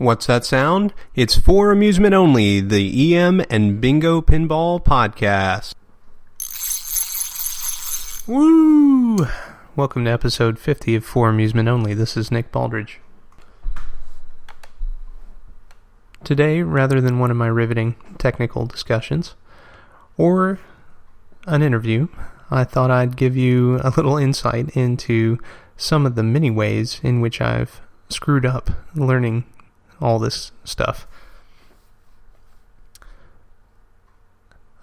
What's that sound? It's for amusement only, the EM and Bingo Pinball Podcast. Woo! Welcome to episode 50 of For Amusement Only. This is Nick Baldridge. Today, rather than one of my riveting technical discussions, or an interview, I thought I'd give you a little insight into some of the many ways in which I've screwed up learning all this stuff.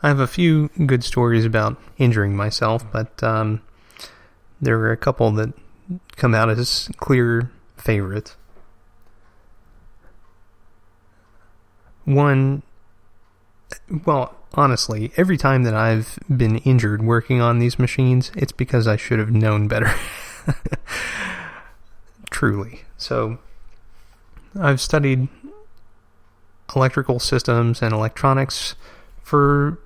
I have a few good stories about injuring myself, but there are a couple that come out as clear favorites. One, well, honestly, every time that I've been injured working on these machines, it's because I should have known better. Truly. So, I've studied electrical systems and electronics for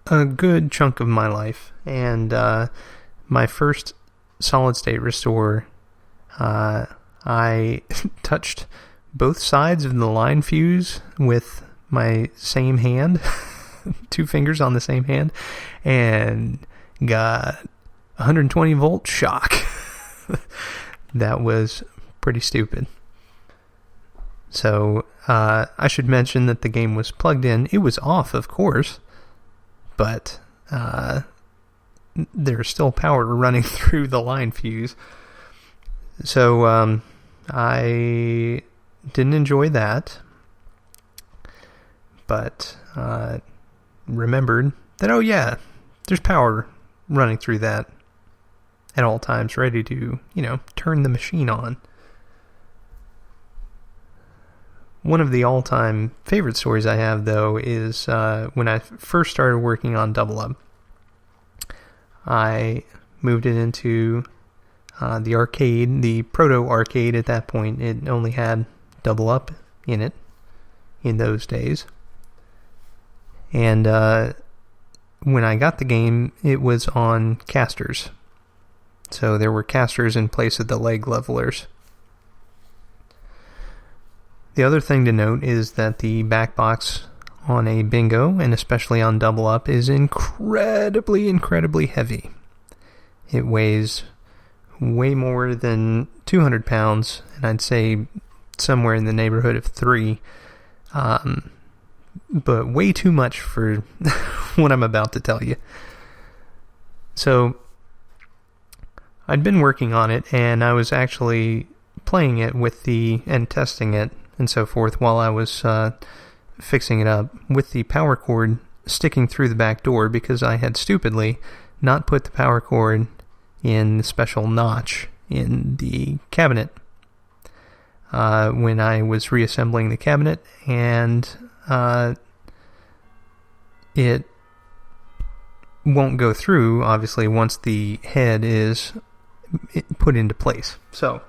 a good chunk of my life, and my first solid-state restore, I touched both sides of the line fuse with my same hand, two fingers on the same hand, and got 120 volt shock. That was pretty stupid. So, I should mention that the game was plugged in. It was off, of course, but there's still power running through the line fuse. So, I didn't enjoy that, but remembered that, oh yeah, there's power running through that at all times, ready to, turn the machine on. One of the all-time favorite stories I have, though, is when I first started working on Double Up. I moved it into the arcade, the proto-arcade at that point. It only had Double Up in it in those days. And when I got the game, it was on casters. So there were casters in place of the leg levelers. The other thing to note is that the back box on a bingo, and especially on Double Up, is incredibly heavy. It weighs way more than 200 pounds, and I'd say somewhere in the neighborhood of 3, but way too much for what I'm about to tell you. So, I'd been working on it, and I was actually playing it and testing it and so forth while I was fixing it up with the power cord sticking through the back door, because I had stupidly not put the power cord in the special notch in the cabinet when I was reassembling the cabinet, and it won't go through, obviously, once the head is put into place. So,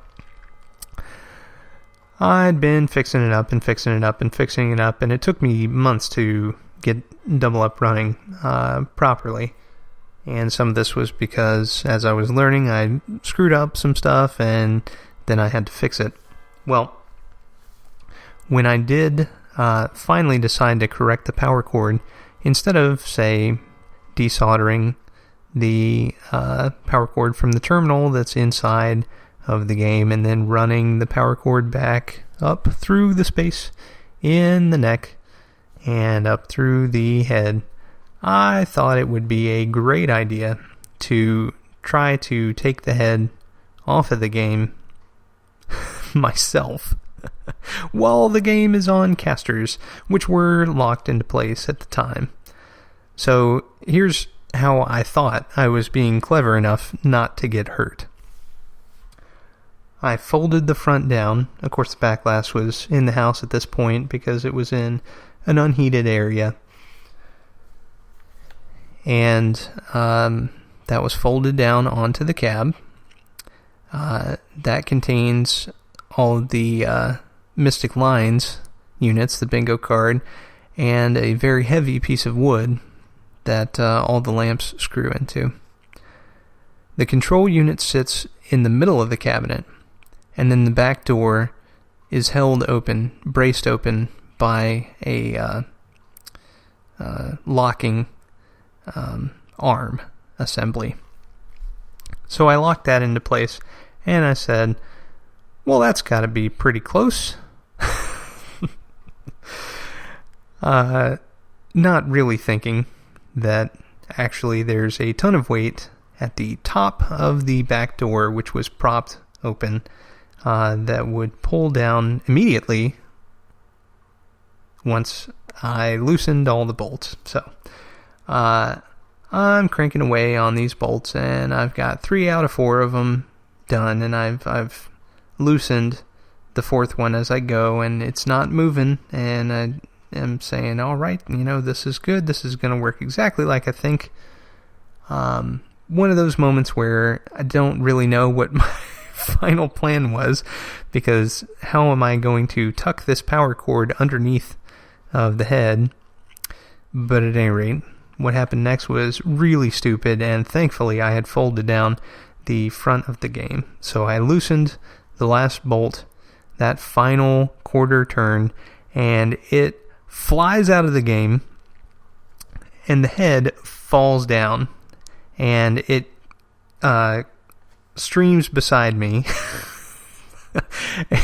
I'd been fixing it up, and it took me months to get Double Up running properly. And some of this was because, as I was learning, I screwed up some stuff, and then I had to fix it. Well, when I did finally decide to correct the power cord, instead of, say, desoldering the power cord from the terminal that's inside of the game and then running the power cord back up through the space in the neck and up through the head, I thought it would be a great idea to try to take the head off of the game myself while the game is on casters, which were locked into place at the time. So here's how I thought I was being clever enough not to get hurt. I folded the front down. Of course, the back glass was in the house at this point because it was in an unheated area. And that was folded down onto the cab. That contains all of the Mystic Lines units, the bingo card, and a very heavy piece of wood that all the lamps screw into. The control unit sits in the middle of the cabinet, and then the back door is held open, braced open by a locking arm assembly. So I locked that into place, and I said, well, that's got to be pretty close. Not really thinking that actually there's a ton of weight at the top of the back door, which was propped open, that would pull down immediately once I loosened all the bolts. So I'm cranking away on these bolts, and I've got 3 out of 4 of them done, and I've loosened the 4th one as I go, and it's not moving, and I am saying, all right, this is good, this is going to work exactly like I think. One of those moments where I don't really know what my final plan was, because how am I going to tuck this power cord underneath of the head? But at any rate, what happened next was really stupid, and thankfully I had folded down the front of the game. So I loosened the last bolt, that final quarter turn, and it flies out of the game, and the head falls down, and it streams beside me,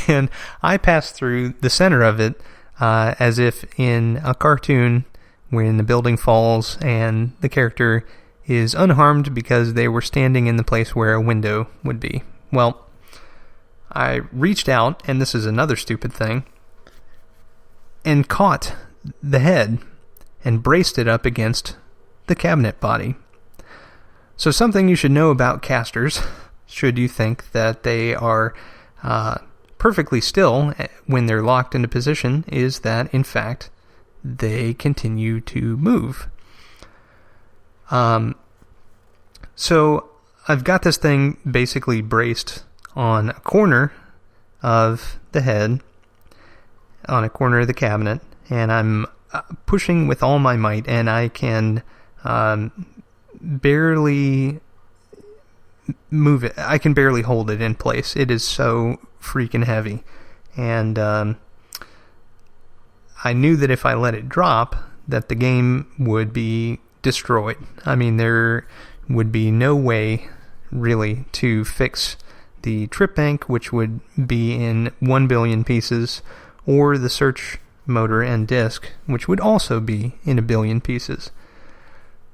and I pass through the center of it as if in a cartoon when the building falls and the character is unharmed because they were standing in the place where a window would be. Well, I reached out, and this is another stupid thing, and caught the head and braced it up against the cabinet body. So something you should know about casters, should you think that they are perfectly still when they're locked into position, is that, in fact, they continue to move. So I've got this thing basically braced on a corner of the head, on a corner of the cabinet, and I'm pushing with all my might, and I can barely move it. I can barely hold it in place. It is so freaking heavy. And I knew that if I let it drop, that the game would be destroyed. I mean, there would be no way, really, to fix the trip bank, which would be in 1 billion pieces, or the search motor and disc, which would also be in 1 billion pieces.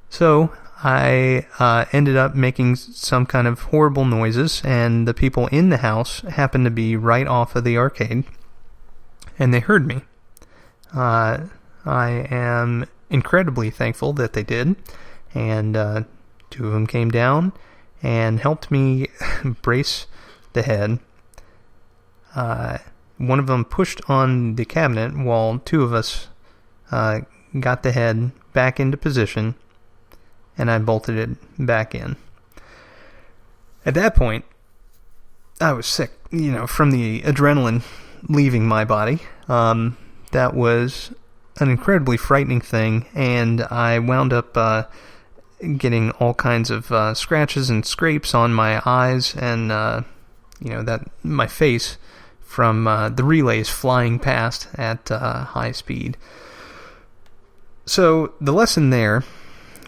So I ended up making some kind of horrible noises, and the people in the house happened to be right off of the arcade, and they heard me. I am incredibly thankful that they did, and 2 of them came down and helped me brace the head. One of them pushed on the cabinet while 2 of us got the head back into position, and I bolted it back in. At that point, I was sick, from the adrenaline leaving my body. That was an incredibly frightening thing, and I wound up getting all kinds of scratches and scrapes on my eyes and, that my face from the relays flying past at high speed. So the lesson there,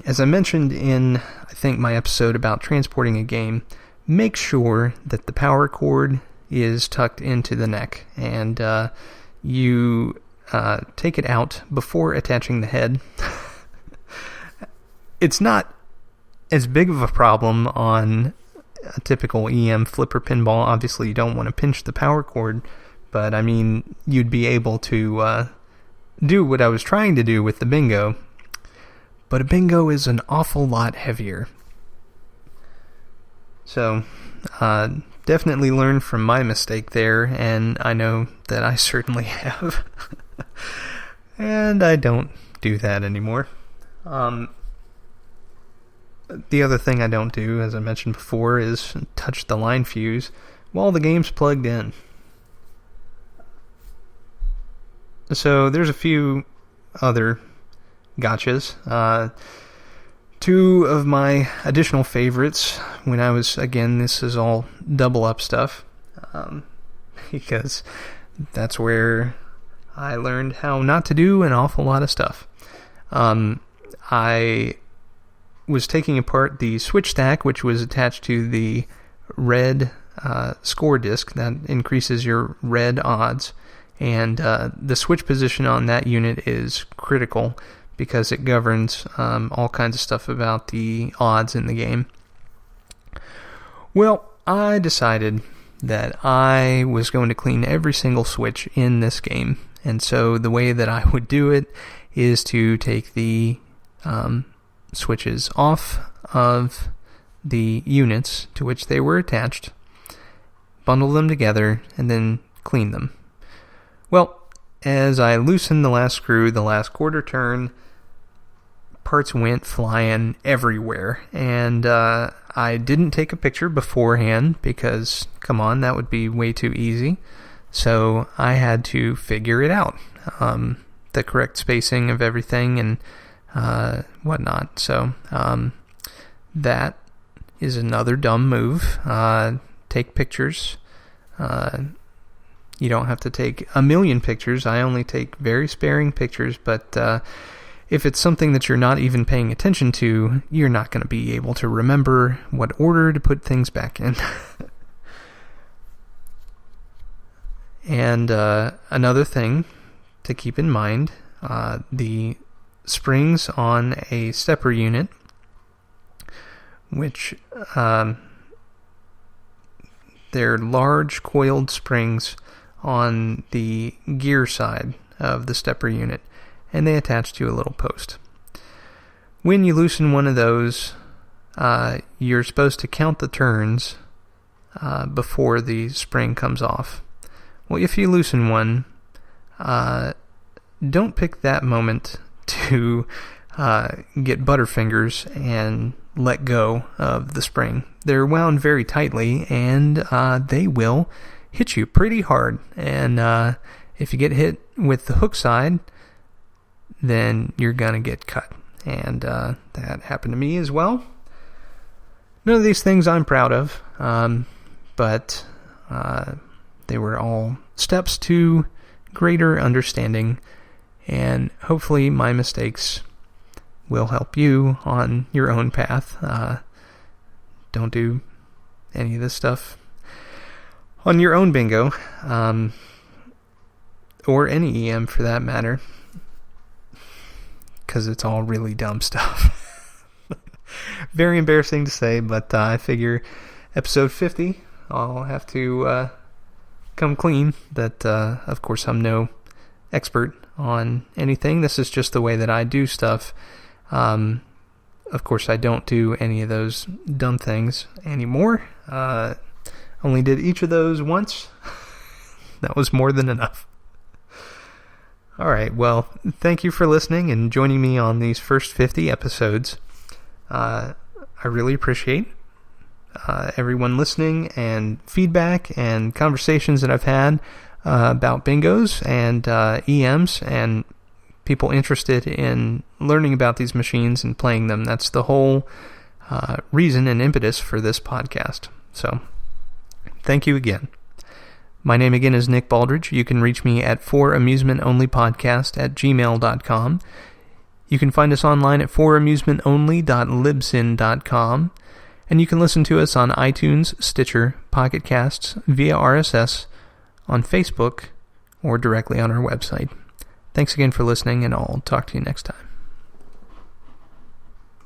as I mentioned in, I think, my episode about transporting a game, make sure that the power cord is tucked into the neck, and you take it out before attaching the head. It's not as big of a problem on a typical EM flipper pinball. Obviously, you don't want to pinch the power cord, but I mean, you'd be able to do what I was trying to do with the bingo, but a bingo is an awful lot heavier. So, definitely learn from my mistake there, and I know that I certainly have. And I don't do that anymore. The other thing I don't do, as I mentioned before, is touch the line fuse while the game's plugged in. So there's a few other gotchas. 2 of my additional favorites when I was, again, this is all double up stuff, because that's where I learned how not to do an awful lot of stuff. I was taking apart the switch stack, which was attached to the red score disc that increases your red odds, and the switch position on that unit is critical because it governs all kinds of stuff about the odds in the game. Well, I decided that I was going to clean every single switch in this game, and so the way that I would do it is to take the switches off of the units to which they were attached, bundle them together, and then clean them. Well, as I loosened the last screw, the last quarter turn, parts went flying everywhere, and I didn't take a picture beforehand because, come on, that would be way too easy. So I had to figure it out, the correct spacing of everything and whatnot. So that is another dumb move. Take pictures. You don't have to take a million pictures. I only take very sparing pictures, but if it's something that you're not even paying attention to, you're not going to be able to remember what order to put things back in. And another thing to keep in mind, the springs on a stepper unit, which they're large coiled springs on the gear side of the stepper unit, and they attach to a little post. When you loosen one of those, you're supposed to count the turns before the spring comes off. Well, if you loosen one, don't pick that moment to get butterfingers and let go of the spring. They're wound very tightly, and they will hit you pretty hard. And if you get hit with the hook side, then you're going to get cut. And that happened to me as well. None of these things I'm proud of, but they were all steps to greater understanding, and hopefully my mistakes will help you on your own path. Don't do any of this stuff on your own bingo, or any EM for that matter, because it's all really dumb stuff. Very embarrassing to say, but I figure episode 50, I'll have to come clean that, of course, I'm no expert on anything. This is just the way that I do stuff. Of course, I don't do any of those dumb things anymore. Only did each of those once. That was more than enough. All right, well, thank you for listening and joining me on these first 50 episodes. I really appreciate everyone listening and feedback and conversations that I've had about bingos and EMs and people interested in learning about these machines and playing them. That's the whole reason and impetus for this podcast. So, thank you again. My name again is Nick Baldridge. You can reach me at foramusementonlypodcast@gmail.com. You can find us online at foramusementonly.libsyn.com. And you can listen to us on iTunes, Stitcher, Pocket Casts, via RSS, on Facebook, or directly on our website. Thanks again for listening, and I'll talk to you next time.